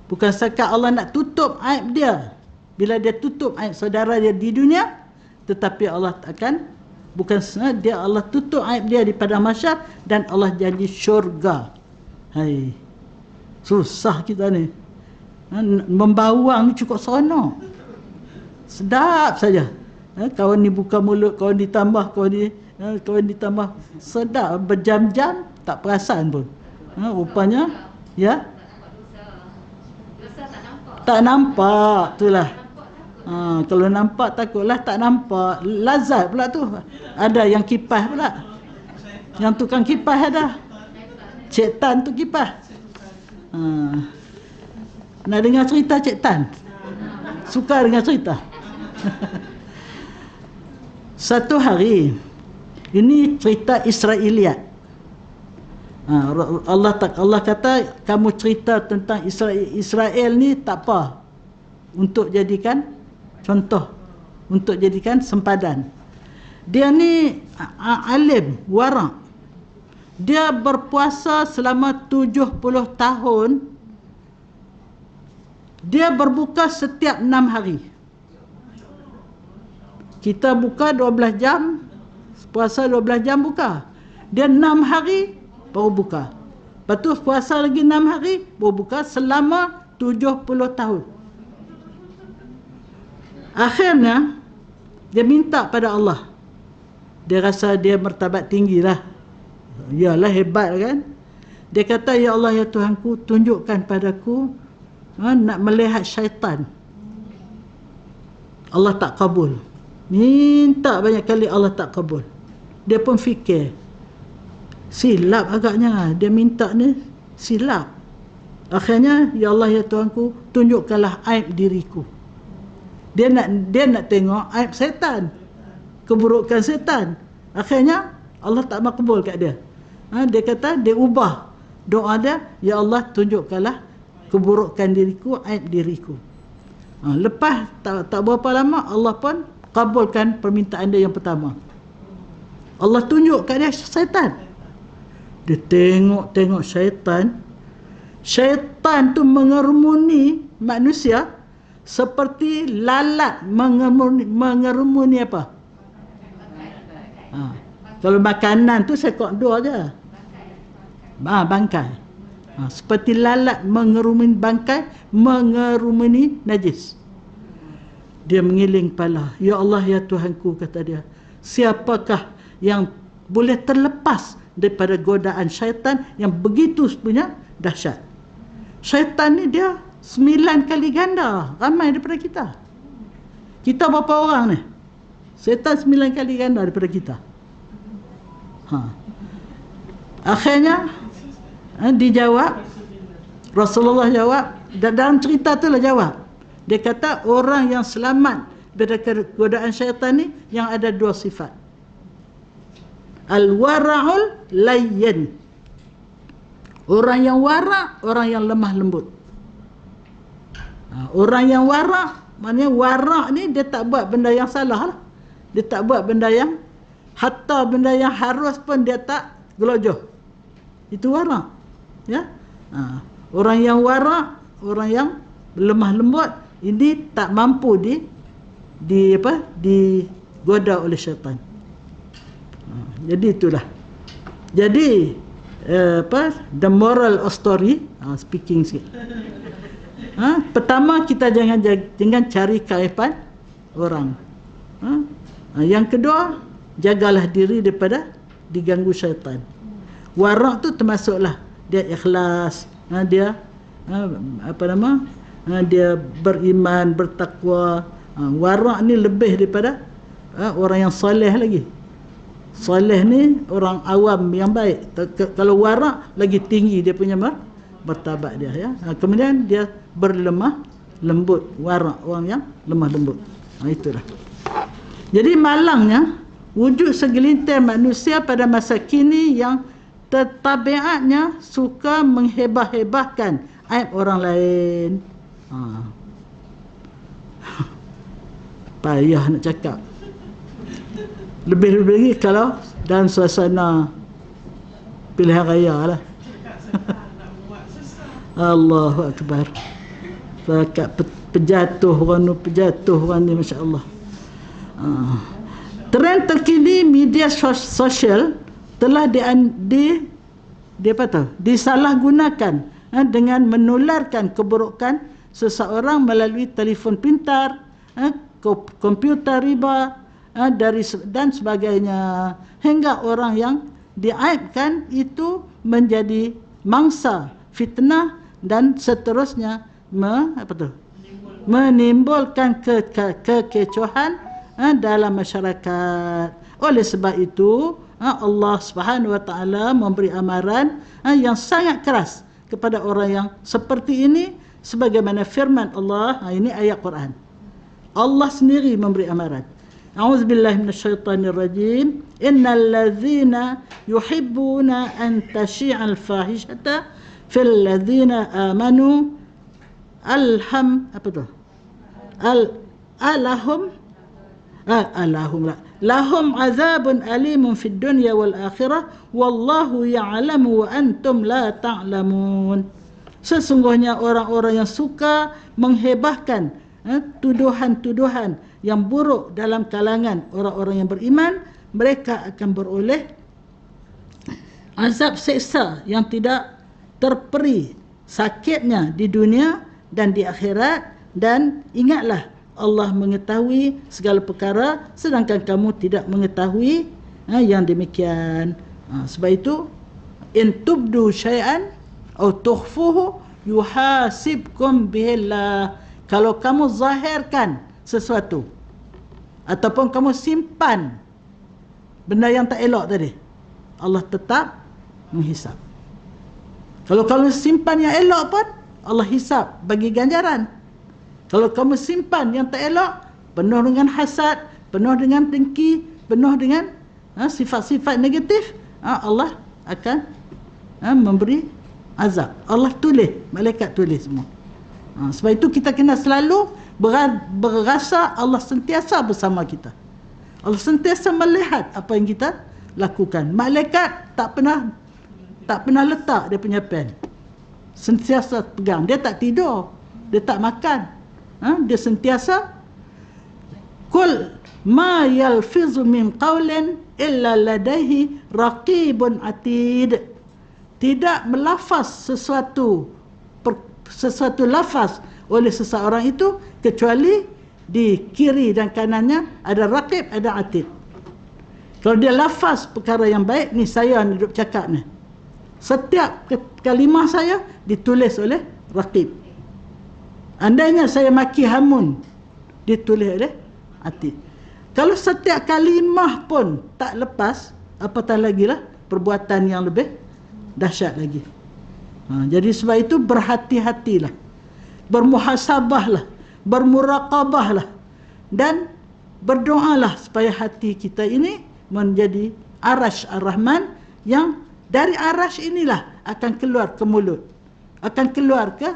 [SPEAKER 1] Bukan sekadar Allah nak tutup aib dia bila dia tutup aib saudara dia di dunia, tetapi Allah akan, bukan dia, Allah tutup aib dia di padang mahsyar dan Allah janji syurga. Hai, susah kita ni. Membawang ni cukup seronok, sedap saja. Kawan ni buka mulut, kawan ditambah, kawan ditambah. Sedap, berjam-jam tak perasan pun. Rupanya, ya, tak nampak, itulah. Kalau nampak takutlah, tak nampak. Lazat pula tu. Ada yang kipas pula. Yang tukang kipas ada. Cik Tan tu kipas. Nak dengar cerita Cik Tan? Suka dengar cerita? Satu hari, ini cerita Israeliat. Allah kata, kamu cerita tentang Israel ni tak apa, untuk jadikan contoh, untuk jadikan sempadan. Dia ni alim, wara'. Dia berpuasa selama 70 tahun. Dia berbuka setiap 6 hari. Kita buka 12 jam, puasa 12 jam buka. Dia 6 hari baru buka. Lepas tu puasa lagi 6 hari baru buka selama 70 tahun. Akhirnya dia minta pada Allah. Dia rasa dia martabat tinggi lah. Yalah, hebat kan. Dia kata, ya Allah, ya Tuhanku, tunjukkan padaku nak melihat syaitan. Allah tak kabul. Minta banyak kali, Allah tak kabul. Dia pun fikir, silap agaknya, dia minta ni silap. Akhirnya, ya Allah, ya Tuhanku, tunjukkanlah aib diriku. Dia nak tengok aib syaitan, keburukan syaitan. Akhirnya Allah tak makbul kat dia. Dia kata, dia ubah doa dia, ya Allah, tunjukkanlah keburukan diriku, aib diriku. Lepas tak berapa lama, Allah pun kabulkan permintaan dia yang pertama. Allah tunjuk kat dia syaitan. Dia tengok syaitan. Syaitan tu mengerumuni manusia seperti lalat mengerumuni apa? Kalau makanan tu sekok dua je. Bangkai. Seperti lalat mengerumuni bangkai, mengerumuni najis. Dia mengiling kepala. Ya Allah, ya Tuhanku, kata dia, siapakah yang boleh terlepas daripada godaan syaitan yang begitu punya dahsyat? Syaitan ni dia 9 kali ganda ramai daripada kita. Kita berapa orang ni? Syaitan 9 kali ganda daripada kita. Akhirnya dijawab, Rasulullah jawab, dalam cerita tu lah jawab. Dia kata, orang yang selamat dari godaan syaitan ni yang ada 2 sifat. Al-wara'ul layyin. Orang yang wara', orang yang lemah lembut. Orang yang wara', maknanya wara' ni dia tak buat benda yang salah lah. Dia tak buat benda yang, hatta benda yang harus pun dia tak gelojoh. Itu wara'. Ya? Orang yang wara', orang yang lemah lembut, ini tak mampu digoda oleh syaitan. Jadi itulah. Jadi the moral of story, speaking sikit. Pertama, kita jangan cari keaiban orang. Yang kedua, jagalah diri daripada diganggu syaitan. Wara' tu termasuklah dia ikhlas, dia dia beriman, bertakwa. Wara' ni lebih daripada orang yang soleh lagi. Soleh ni orang awam yang baik. Kalau wara' lagi tinggi dia punya martabat dia, ya. Kemudian dia berlemah lembut. Wara' orang yang lemah lembut. Itulah. Jadi malangnya wujud segelintir manusia pada masa kini yang tabiatnya suka menghebah-hebahkan aib orang lain. Payah nak cakap. Lebih-lebih lagi kalau dalam suasana pilihan raya lah. Allahu Akbar. Pejatuh orang ni, Masya Allah. Trend terkini media sosial telah disalahgunakan dengan menularkan keburukan seseorang melalui telefon pintar, komputer riba, dan sebagainya, hingga orang yang diaibkan itu menjadi mangsa fitnah dan seterusnya menimbulkan kekecohan dalam masyarakat. Oleh sebab itu Allah Subhanahu wa taala memberi amaran yang sangat keras kepada orang yang seperti ini, sebagaimana firman Allah. Ini ayat Quran. Allah sendiri memberi amaran. A'udzubillahi minasyaitonirrajim. Innal ladzina yuhibbuna an tashi'al fahishata fil ladzina amanu lahum azabun alimun fid dunya wal akhirah wallahu ya'lamu wa antum la ta'lamun. Sesungguhnya orang-orang yang suka menghebahkan tuduhan-tuduhan yang buruk dalam kalangan orang-orang yang beriman, mereka akan beroleh azab seksa yang tidak terperi sakitnya di dunia dan di akhirat. Dan ingatlah, Allah mengetahui segala perkara sedangkan kamu tidak mengetahui yang demikian. Sebab itu, in tubdu syai'an atau tukhfuhu yuhasibkum bihillah. Kalau kamu zahirkan sesuatu ataupun kamu simpan benda yang tak elok tadi, Allah tetap menghisap. Kalau kamu simpan yang elok pun, Allah hisap, bagi ganjaran. Kalau kamu simpan yang tak elok, penuh dengan hasad, penuh dengan dengki, penuh dengan sifat-sifat negatif, Allah akan memberi azab. Allah tulis, malaikat tulis semua. Sebab itu kita kena selalu berasa Allah sentiasa bersama kita. Allah sentiasa melihat apa yang kita lakukan. Malaikat tak pernah letak dia punya pen. Sentiasa pegang. Dia tak tidur, dia tak makan. Dia sentiasa kul ma yalfizu min qawlin illa ladaihi raqibun atid. Tidak melafaz sesuatu lafaz oleh seseorang itu kecuali di kiri dan kanannya ada raqib, ada atid. Kalau dia lafaz perkara yang baik, ni saya ni duduk cakap ni, setiap kalimah saya ditulis oleh raqib. Andainya saya maki hamun, ditulis oleh atid. Kalau setiap kalimah pun tak lepas, apatah lagi lah perbuatan yang lebih dahsyat lagi. Jadi sebab itu berhati-hatilah, bermuhasabahlah, bermuraqabahlah, dan berdoalah supaya hati kita ini menjadi arash ar-Rahman, yang dari arash inilah akan keluar ke mulut, akan keluar ke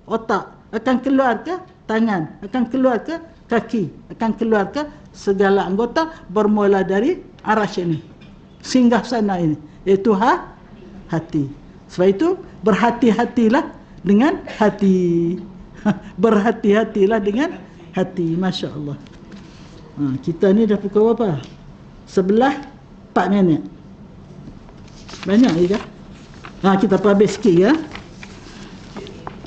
[SPEAKER 1] otak, akan keluar ke tangan, akan keluar ke kaki, akan keluar ke segala anggota, bermula dari arash ini, singgah sana ini, iaitu hati. Sebab itu berhati-hatilah dengan hati. Berhati-hatilah dengan hati. Masya Allah. Kita ni dah pukul berapa? 11:04 minit. Banyak je dah. Kita habis sikit ya.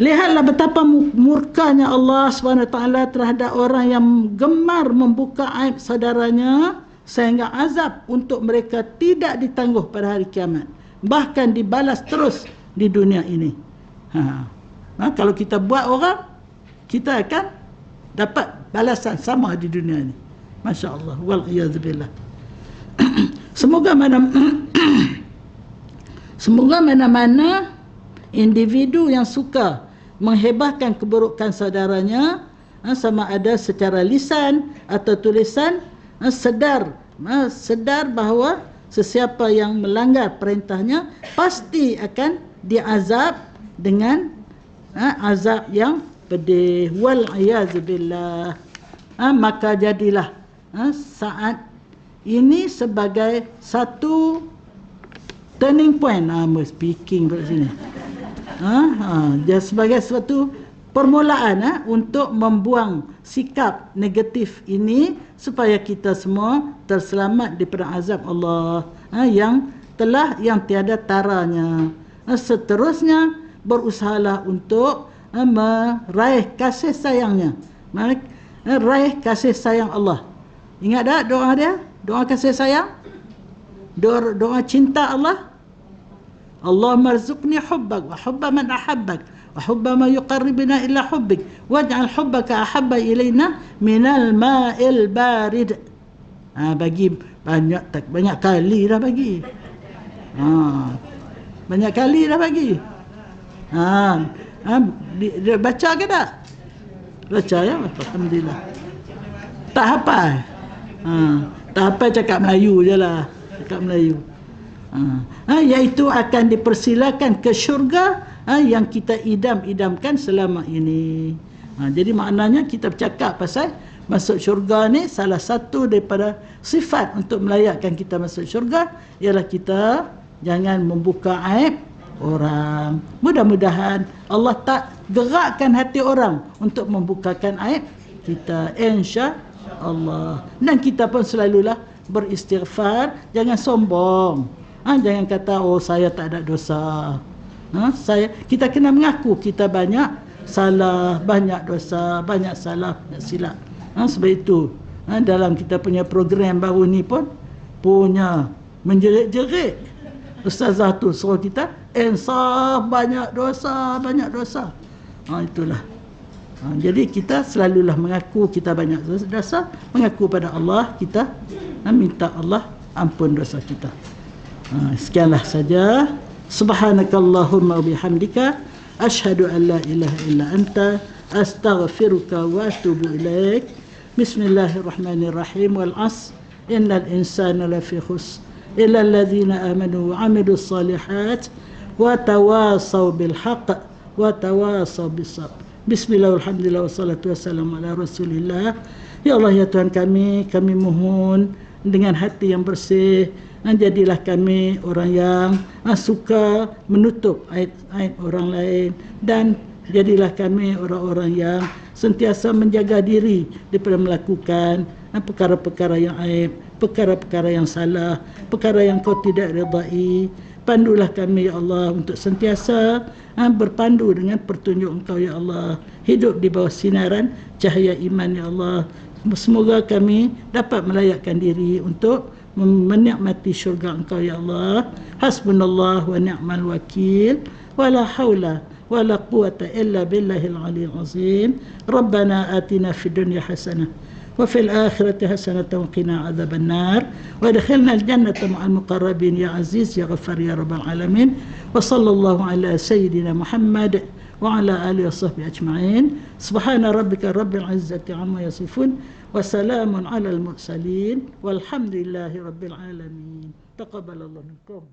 [SPEAKER 1] Lihatlah betapa murkanya Allah SWT terhadap orang yang gemar membuka aib saudaranya, sehingga azab untuk mereka tidak ditangguh pada hari kiamat, bahkan dibalas terus di dunia ini. Kalau kita buat orang, kita akan dapat balasan sama di dunia ini. Masya Allah. Wal'iyadzubillah. Semoga mana-mana individu yang suka menghebahkan keburukan saudaranya, sama ada secara lisan atau tulisan, sedar bahawa sesiapa yang melanggar perintahnya pasti akan diazab dengan azab yang pedih. Wal'iyadzubillah. Maka jadilah saat ini sebagai satu turning point. Speaking kat sini. Sebagai suatu permulaan untuk membuang sikap negatif ini, supaya kita semua terselamat daripada azab Allah yang tiada taranya. Seterusnya, berusahalah untuk meraih kasih sayangnya, raih kasih sayang Allah, Ingat tak doa dia? Doa kasih sayang? Doa cinta Allah? Allahumma rzuqni hubbak wa hubba man ahabbak wa hubba ma yuqarribuna illa hubbik waj'al hubbaka ahabba ilaina minal ma'il barid. Bagi banyak kali dah bagi. Banyak kali dah bagi. Dia baca ke tak? Baca ya, alhamdulillah. Tak hafal. Tak hafal cakap Melayu je lah. Cakap Melayu. Iaitu akan dipersilakan ke syurga yang kita idam-idamkan selama ini. Jadi maknanya kita bercakap pasal masuk syurga ni, salah satu daripada sifat untuk melayakkan kita masuk syurga ialah kita jangan membuka aib orang. Mudah-mudahan Allah tak gerakkan hati orang untuk membukakan aib kita, insya-Allah. Dan kita pun selalulah beristighfar, jangan sombong. Jangan kata saya tak ada dosa. Kita kena mengaku kita banyak salah, banyak dosa, banyak salah, banyak silap. Sebab itu dalam kita punya program baru ni pun punya menjerit-jerit. Ustazah tu suruh kita insaf, banyak dosa, banyak dosa. Itulah. Jadi kita selalulah mengaku kita banyak dosa, mengaku pada Allah, kita minta Allah ampun dosa kita. Sekianlah saja. Subhanakallahumma wa bihamdika asyhadu an la ilaha illa anta astaghfiruka wa atubu ilaik. Bismillahirrahmanirrahim. Wal 'asr innal insana lafi khusr illa alladhina amanu wa 'amilus solihat wa tawasaw bil haqq wa tawasaw bis sabr. Bismillah, alhamdulillah, wassalatu wassalamu ala rasulillah. Ya Allah, ya Tuhan kami mohon dengan hati yang bersih, jadilah kami orang yang suka menutup aib orang lain, dan jadilah kami orang-orang yang sentiasa menjaga diri daripada melakukan perkara-perkara yang aib, perkara-perkara yang salah, perkara yang kau tidak redai. Pandulah kami ya Allah untuk sentiasa berpandu dengan petunjuk Engkau ya Allah, hidup di bawah sinaran cahaya iman ya Allah. Semoga kami dapat melayakkan diri untuk menikmati syurga Engkau ya Allah. Hasbunallah wa ni'mal wakil, wala haula wala quwata illa billahil aliyyil azim. Rabbana atina fid dunya hasanah wa fil akhirati hasanatan wa qina adzaban nar wa adkhilna al jannata ma'al muqarrabin ya aziz ya ghaffar ya rabbal alamin. Wa sallallahu ala sayyidina Muhammad wa ala alihi wa sahbihi ajma'in. Subhana rabbika rabbil izzati amma yasifun wa salamun alal mursalin walhamdulillahi rabbil alamin. Taqabbalallahu minkum.